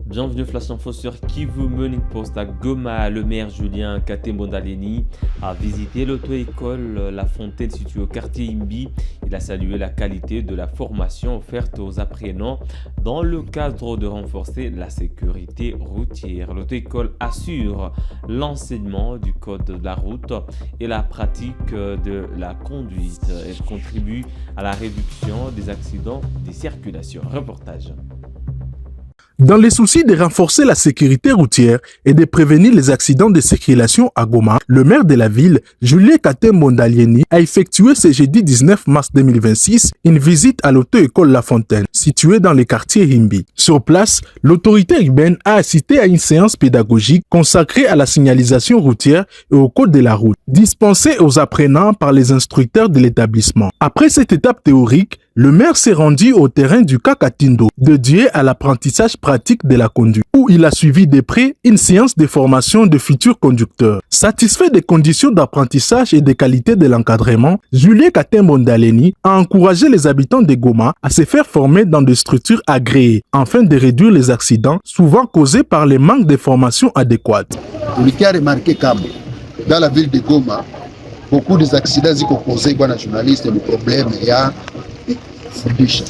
Bienvenue Flash Info sur Kivu Morning Post à Goma. Le maire Julien Katembo-Ndaleni a visité l'auto-école La Fontaine située au quartier Imbi. Il a salué la qualité de la formation offerte aux apprenants dans le cadre de renforcer la sécurité routière. L'auto-école assure l'enseignement du code de la route et la pratique de la conduite. Elle contribue à la réduction des accidents de circulation. Reportage. Dans les soucis de renforcer la sécurité routière et de prévenir les accidents de circulation à Goma, le maire de la ville, Julien Katembo-Ndaleni, a effectué ce jeudi 19 mars 2026 une visite à l'auto-école La Fontaine, située dans le quartier Imbi. Sur place, l'autorité urbaine a assisté à une séance pédagogique consacrée à la signalisation routière et au code de la route, dispensée aux apprenants par les instructeurs de l'établissement. Après cette étape théorique, le maire s'est rendu au terrain du Kakatindo, dédié à l'apprentissage pratique de la conduite, où il a suivi de près une séance de formation de futurs conducteurs. Satisfait des conditions d'apprentissage et des qualités de l'encadrement, Julien Katembo-Ndaleni a encouragé les habitants de Goma à se faire former dans des structures agréées, afin de réduire les accidents souvent causés par les manques de formation adéquate. On a remarqué que dans la ville de Goma, beaucoup des accidents sont causés par les journalistes. Le problème est fundisha.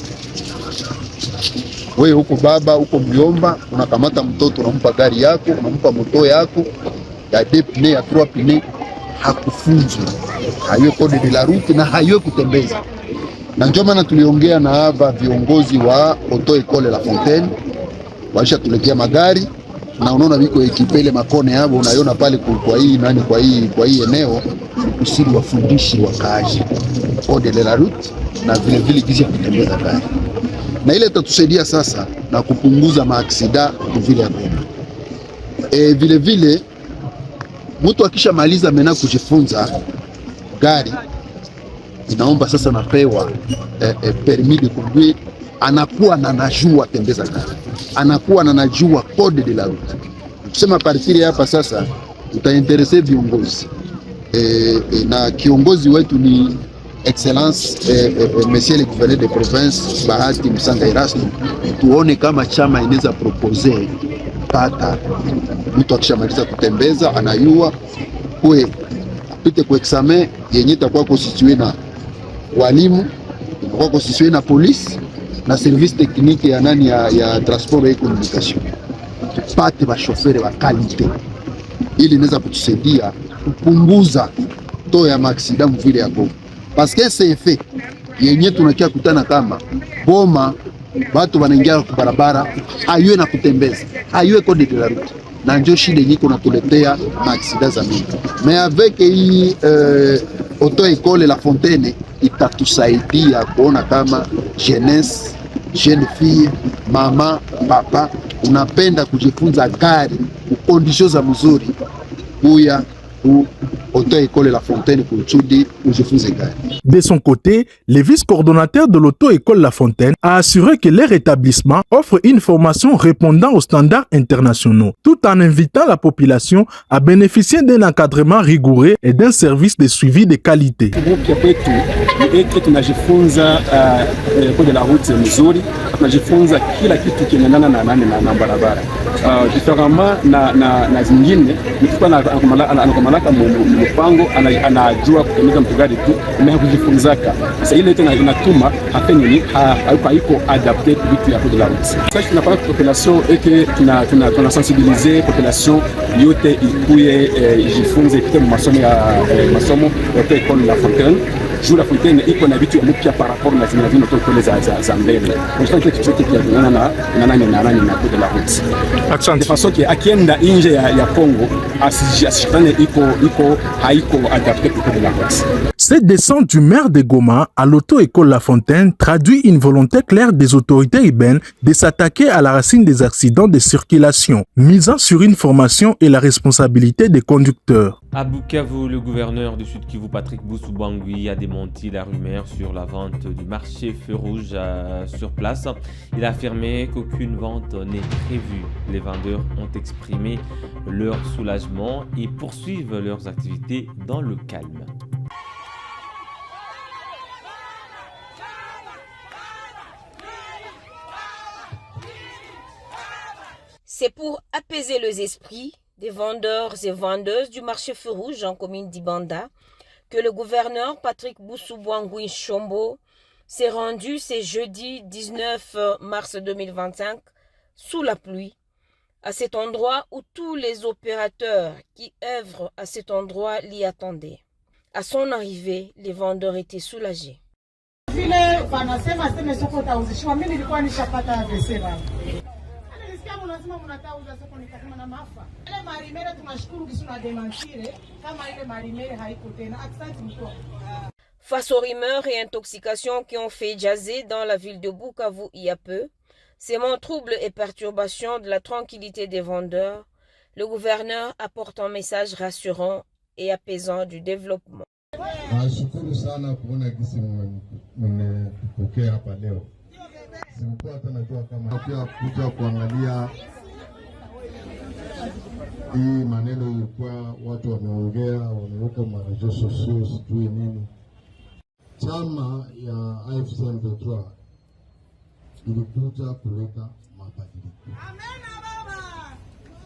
Wewe huko baba, huko mjomba, unakamata mtoto unampa gari yako, unampa moto yako ya 2 pneus ya 3 pneus, hakufunzwi. Hayo code de la route na hayo kutembeza. Na ndio maana tuliongea na hapa viongozi wa auto école La Fontaine, waisha tuletea magari na unaona biko ekipele makone yao unaiona pale kwa hii eneo kusudi wafundishi wakaaji code de la route na vile vile kisi ya kutembeza gari, na ile itatusaidia sasa na kupunguza maaksida vile ya Goma. Vile vile mtu akishamaliza mena kujifunza gari, inaomba sasa napewa permis de conduire, anakuwa na najua tembeza gari, anakuwa na najua code de la route. Tusema partiri hapa sasa utainterese viongozi na kiongozi wetu ni Excellence Monsieur le Gouverneur de Province Bahati Musanga Erasto, tuone kama chama inaweza propose pata mtu akishamaliza kutembeza anayua kwe apite kwa examen yenye itakuwa constitué na walimu, itakuwa constitué na police na service technique ya nani ya transport et communication. Tupate ba chauffeur wa qualité ili inaweza kutusaidia kupunguza to ya maaksida mvile ya Goma. Parce que c'est fait yenye tunakia kutana kama Goma watu wanaingia kwa barabara hayue na kutembeza hayue code de la route, na ndio shida yenye kunatuletea maaksida za mingi. Mais avec hii auto école La Fontaine itatusaidia kuona kama jeunesse, jeune fille, mama, papa unapenda kujifunza gari conditions za mzuri buya auto-école La Fontaine pour étudier ou je faisais gagner. De son côté, le vice-coordonnateur de l'auto-école La Fontaine a assuré que leur établissement offre une formation répondant aux standards internationaux, tout en invitant la population à bénéficier d'un encadrement rigoureux et d'un service de suivi de qualité. Tunajifunza code de la route mzuri, tunajifunza kila kitu kinaendana na barabara. Différemment na zingine mtu anakomalaka mpango anajua kutembeza mtugari tu na kujifunzaka. Sasa ile tena inatuma hata nini haiko adapté vitu ya code de la route. Sasa tunapata population eke tuna sensibiliser population yote ikuye jifunze ipite masomo ya école La Fontaine. La Fontaine iko na vitu mpya par rapport na zingine tokole za mbele. Unafanya kitu chote kiana na code de la route. De façon que akienda nje ya Congo asishitane iko haiko adapté pour code de la route. Cette descente du maire de Goma à l'auto-école La Fontaine traduit une volonté claire des autorités urbaines de s'attaquer à la racine des accidents de circulation, misant sur une formation et la responsabilité des conducteurs. À Bukavu, le gouverneur du Sud Kivu, Patrick Boussou-Bangui, a démenti la rumeur sur la vente du marché feu rouge sur place. Il a affirmé qu'aucune vente n'est prévue. Les vendeurs ont exprimé leur soulagement et poursuivent leurs activités dans le calme. C'est pour apaiser les esprits des vendeurs et vendeuses du marché feu rouge en commune d'Ibanda que le gouverneur Patrick Boussou-Bouangui Chombo s'est rendu ce jeudi 19 mars 2025 sous la pluie à cet endroit où tous les opérateurs qui œuvrent à cet endroit l'y attendaient. À son arrivée, les vendeurs étaient soulagés. Face aux rumeurs et intoxications qui ont fait jaser dans la ville de Bukavu il y a peu, sémant troubles et perturbations de la tranquillité des vendeurs, le gouverneur apporte un message rassurant et apaisant du développement. Nashukuru sana kuona gisi mmepokea hapa leo. Sikuwa hata najua kama pia kuja kuangalia hii maneno ilikuwa watu wameongea, wameweka marejo sosio sijui nini. Chama ya AFC M23 ilikuja kuleta mabadiliko.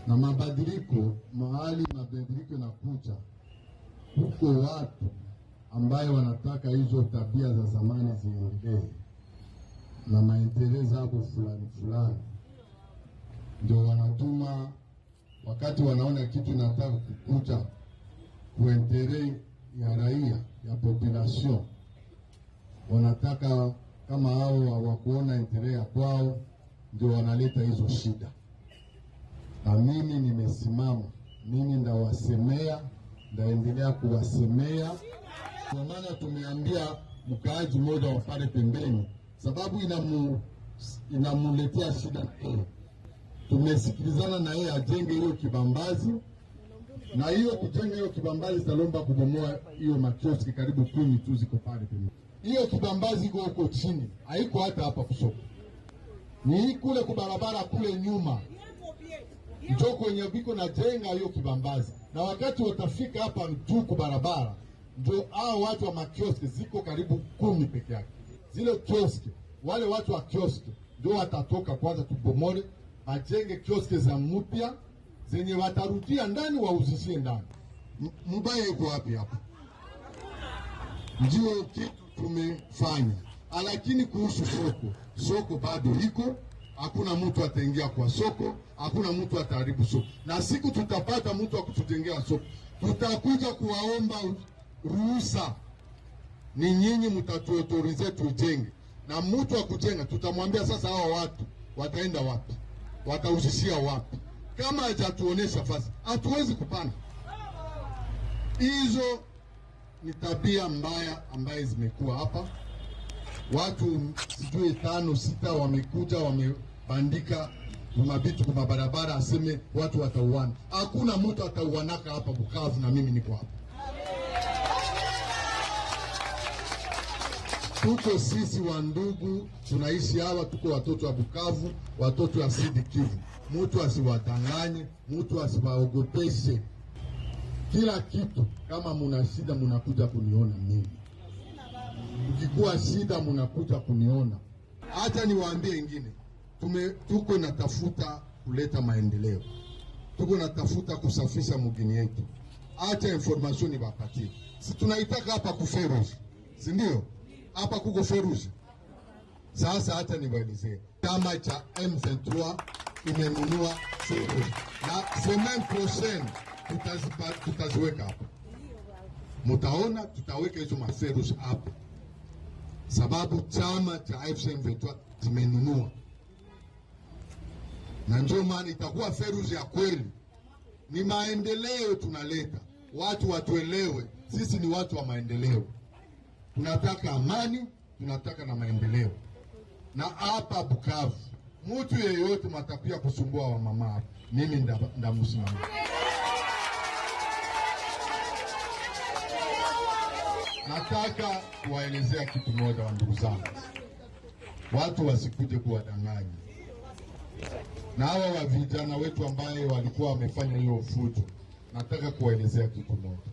Na mabadiliko, mahali mabadiliko yanakuja, huko watu ambayo wanataka hizo tabia za zamani ziendelee na maendeleo hapo fulani fulani, ndio wanatuma wakati wanaona kitu nataka kukuja kuendelee ya raia ya population, wanataka kama hao hawakuona endelea kwao, ndio wanaleta hizo shida. Na mimi nimesimama, mimi ndawasemea, ndaendelea kuwasemea. Kwa maana tumeambia mkaaji mmoja wa pale pembeni, sababu inamuletea shida. Tumesikilizana na yeye ajenge hiyo kibambazi, na hiyo kujenga hiyo kibambazi talomba kubomoa hiyo makioski karibu 10 tu ziko pale pembeni. Hiyo kibambazi iko huko chini, haiko hata hapa kusoko. Ni kule kubarabara kule nyuma. Njoo kwenye biko na jenga hiyo kibambazi. Na wakati watafika hapa juu kwa barabara, ndio hao watu wa makioski ziko karibu 10 peke yake. Zile kioski, wale watu wa kioski ndio watatoka kwanza tubomole, ajenge kioski za mpya zenye watarudia ndani wauzishie ndani. Mbaya iko wapi hapa? Ndio kitu tumefanya. Lakini kuhusu soko bado liko. Hakuna mtu ataingia kwa soko, hakuna mtu ataharibu soko. Na siku tutapata mtu wa kutujengea soko, tutakuja kuwaomba ruhusa. Ni nyinyi mtatuautorize tujenge. Na mtu wa kujenga tutamwambia sasa hao watu wataenda wapi? Watauzishia wapi? Kama hajatuonesha fasi, hatuwezi kupanda. Hizo ni tabia mbaya ambaye zimekuwa hapa. Watu sijui 5 6 wamekuja wamebandika mabitu kwa barabara, aseme watu watauana. Hakuna mtu atauanaka hapa Bukavu, na mimi niko hapa. Tuko sisi wa ndugu, tunaishi hawa, tuko watoto wa Bukavu, watoto wa Sud Kivu. Mtu asiwadanganye, mtu asiwaogopeshe. Kila kitu, kama muna shida mnakuja kuniona mimi. Ukikuwa shida mnakuja kuniona. Acha niwaambie ingine. Tuko natafuta kuleta maendeleo. Tuko natafuta kusafisha mugini yetu. Acha information niwapatie. Si tunaitaka hapa kuferuji, si ndio? Hapa kuko feruji. Sasa hata niwaelezee. Chama cha M23 imenunua feruji. Na semaine prochaine tutaziweka hapa. Mutaona tutaweka hizo maferuji hapa. Sababu chama cha AFC M23 zimenunua. Na ndio maana itakuwa feruji ya kweli. Ni maendeleo tunaleta. Watu watuelewe, sisi ni watu wa maendeleo. Tunataka amani, tunataka na maendeleo. Na hapa Bukavu, mtu yeyote matapia kusumbua wa mama, mimi ndamusimama. Nataka kuwaelezea kitu moja wa ndugu zangu. Watu wasikuje kuwadanganya. Na hawa wa vijana wetu ambaye walikuwa wamefanya hiyo fujo, nataka kuwaelezea kitu moja.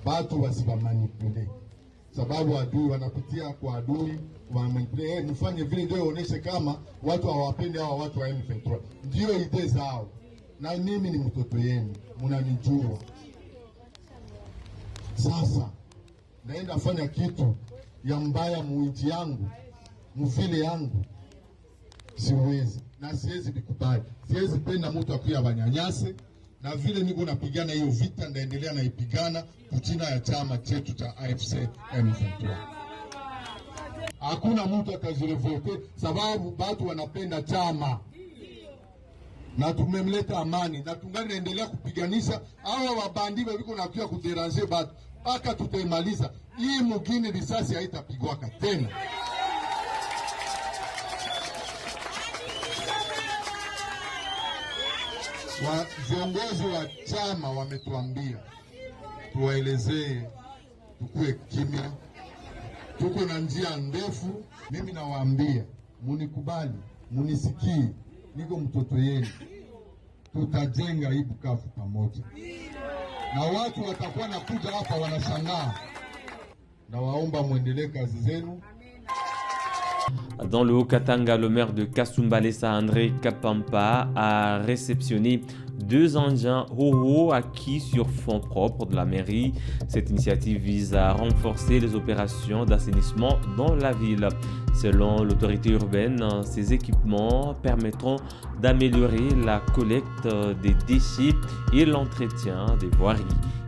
Watu wasiwamanipule. sababu adui wanapitia kwa adui mfanye vile ndio ionyeshe kama watu hawapendi hawa watu wa M23. Ndio idea zao, na mimi ni mtoto yenu, mnanijua. Sasa naenda fanya kitu ya mbaya muinchi yangu, mvile yangu, siwezi na siwezi bikubali. Siwezi penda mtu akuya banyanyase, na vile niko napigana hiyo vita ndaendelea naipigana kuchina ya chama chetu cha AFC M23. Hakuna mtu atajirevoke sababu watu wanapenda chama. Na tumemleta amani na tungali naendelea kupiganisha hawa wabandi wiko na pia kuderanger watu mpaka tutaimaliza. Hii mugine risasi haitapigwaka tena. Viongozi wa chama wametuambia tuwaelezee tukue kimya, tuko na njia ndefu. Mimi nawaambia munikubali, munisikie, niko mtoto yenu, tutajenga hii Bukavu pamoja, na watu watakuwa nakuja hapa wanashangaa. Na waomba muendelee kazi zenu. Dans le Haut-Katanga, le maire de Kasumbalesa, André Kapampa, a réceptionné 2 engins Hoho acquis sur fonds propres de la mairie. Cette initiative vise à renforcer les opérations d'assainissement dans la ville. Selon l'autorité urbaine, ces équipements permettront d'améliorer la collecte des déchets et l'entretien des voiries.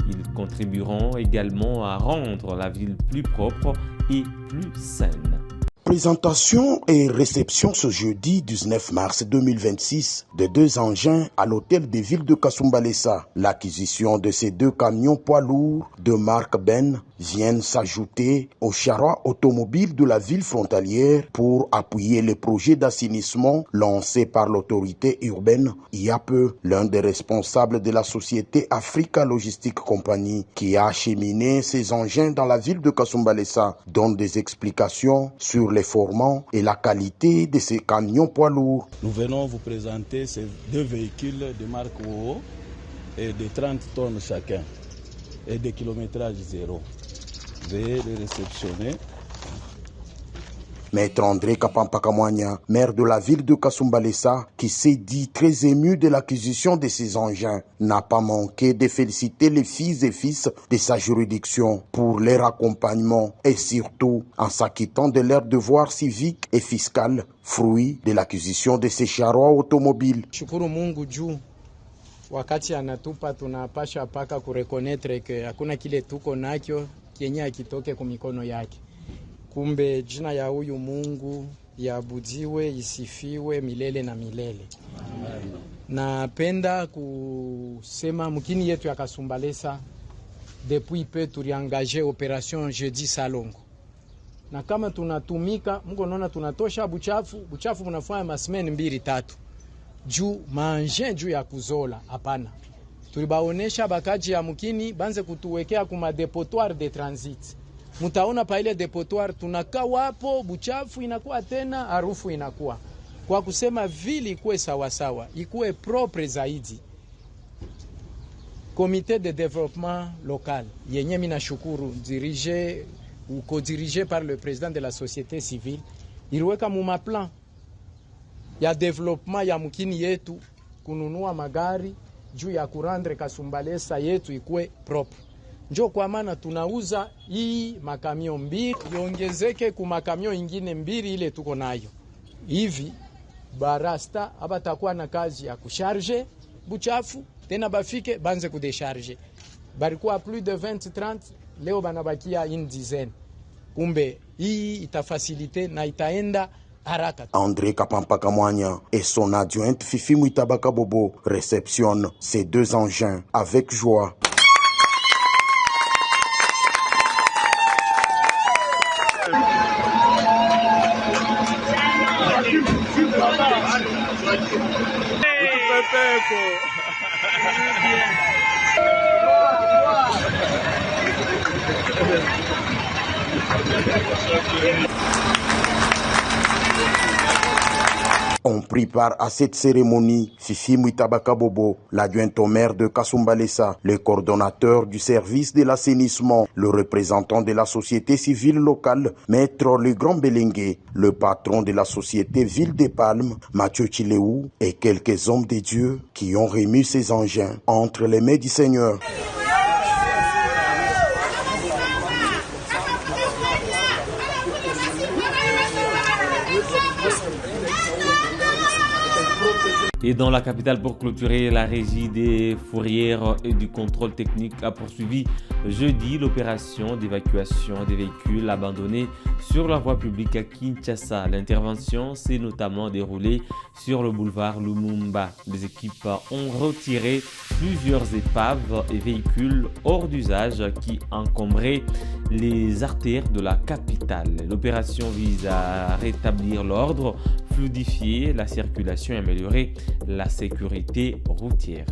Ils contribueront également à rendre la ville plus propre et plus saine. Présentation et réception ce jeudi 19 mars 2026 de 2 engins à l'hôtel de ville de Kasumbalesa. L'acquisition de ces 2 camions poids lourds de marque Ben viennent s'ajouter aux charrois automobiles de la ville frontalière pour appuyer les projets d'assainissement lancés par l'autorité urbaine il y a peu. L'un des responsables de la société Africa Logistic Company qui a acheminé ces engins dans la ville de Kasumbalesa donne des explications sur les formants et la qualité de ces camions poids lourds. Nous venons vous présenter ces 2 véhicules de marque OO et de 30 tonnes chacun et de kilométrage zéro. Veuillez les réceptionner. Maître André Kapampa Kamwanya, maire de la ville de Kasumbalesa, qui s'est dit très ému de l'acquisition de ces engins, n'a pas manqué de féliciter les filles et fils de sa juridiction pour leur accompagnement et surtout en s'acquittant de leurs devoirs civiques et fiscaux, fruit de l'acquisition de ces charrois automobiles. Shukuru Mungu juu wakati anatupa tunapasha paka kurekonetre ke hakuna kile tuko nakyo kienye akitoke kumikono yake. Kumbe jina ya huyu Mungu yaabudiwe, isifiwe milele na milele. Napenda kusema mkini yetu ya Kasumbalesa depuis peu tuliangaje operation Jeudi Salongo. Na kama tunatumika, Mungu naona tunatosha buchafu mnafanya masemeni 2-3. Juu manje juu ya kuzola hapana. Tulibaonesha bakaji ya mkini banze kutuwekea kuma depotoir de transit. Mutaona pa ile depotoir tunakaa wapo, buchafu inakuwa tena, harufu inakuwa. Kwa kusema vili ikuwe sawasawa, ikuwe propre zaidi. Comité de développement local, yenye mina shukuru, dirigé ou co-dirigé par le président de la société civile, iliweka muma plan ya development ya mkini yetu, kununua magari, juu ya kurandre Kasumbalesa yetu ikuwe propre. Njo kwa maana tunauza hii makamio 2 iongezeke ku makamio ingine 2 ile tuko nayo. Hivi barasta abatakuwa na kazi ya kusharge buchafu tena bafike banze kudesharge. Barikuwa plus de 20-30 leo banabakia une dizaine. Kumbe hii itafacilite na itaenda haraka. André Kapampa Kamwanya et son adjointe Fifi Mwitabaka Bobo réceptionnent ces 2 engins avec joie. ont pris part à cette cérémonie Fifi Mouitabaka Bobo, l'adjoint au maire de Kasumbalesa, le coordonnateur du service de l'assainissement, le représentant de la société civile locale, Maître Legrand Belengue, le patron de la société Ville des Palmes, Mathieu Chileou, et quelques hommes de Dieu qui ont remis ces engins entre les mains du Seigneur. Et dans la capitale, pour clôturer, la régie des fourrières et du contrôle technique a poursuivi jeudi l'opération d'évacuation des véhicules abandonnés sur la voie publique à Kinshasa. L'intervention s'est notamment déroulée sur le boulevard Lumumba. Les équipes ont retiré plusieurs épaves et véhicules hors d'usage qui encombraient les artères de la capitale. L'opération vise à rétablir l'ordre, fluidifier la circulation et améliorer la sécurité routière.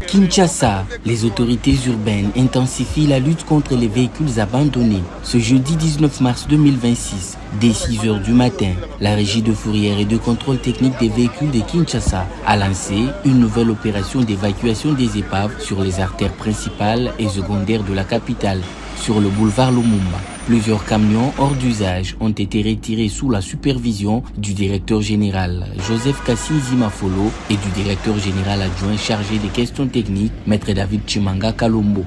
Kinshasa, les autorités urbaines intensifient la lutte contre les véhicules abandonnés. Ce jeudi 19 mars 2026, dès 6 h du matin, la régie de fourrière et de contrôle technique des véhicules de Kinshasa a lancé une nouvelle opération d'évacuation des épaves sur les artères principales et secondaires de la capitale, sur le boulevard Lumumba. Plusieurs camions hors d'usage ont été retirés sous la supervision du directeur général Joseph Kassi Zimafolo et du directeur général adjoint chargé des questions techniques, Maître David Chimanga Kalombo.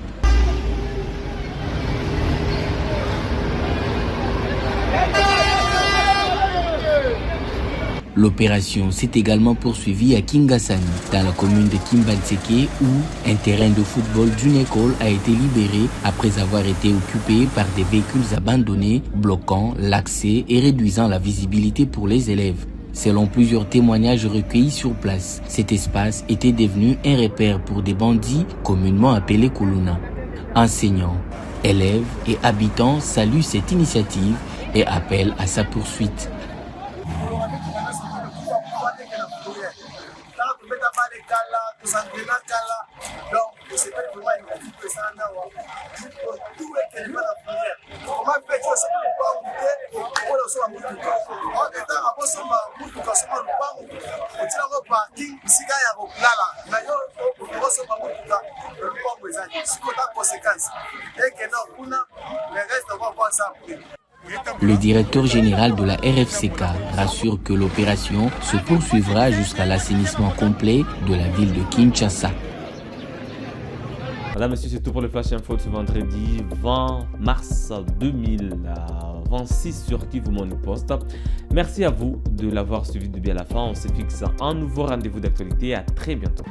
L'opération s'est également poursuivie à Kingasani, dans la commune de Kimbanseke, où un terrain de football d'une école a été libéré après avoir été occupé par des véhicules abandonnés, bloquant l'accès et réduisant la visibilité pour les élèves. Selon plusieurs témoignages recueillis sur place, cet espace était devenu un repère pour des bandits communément appelés Kuluna. Enseignants, élèves et habitants saluent cette initiative et appellent à sa poursuite. Le directeur général de la RFCK rassure que l'opération se poursuivra jusqu'à l'assainissement complet de la ville de Kinshasa. Voilà, monsieur, c'est tout pour le Flash Info de ce vendredi 20 mars 2026 sur Kivu Morning Post. Merci à vous de l'avoir suivi de bien à la fin. On se fixe un nouveau rendez-vous d'actualité. À très bientôt.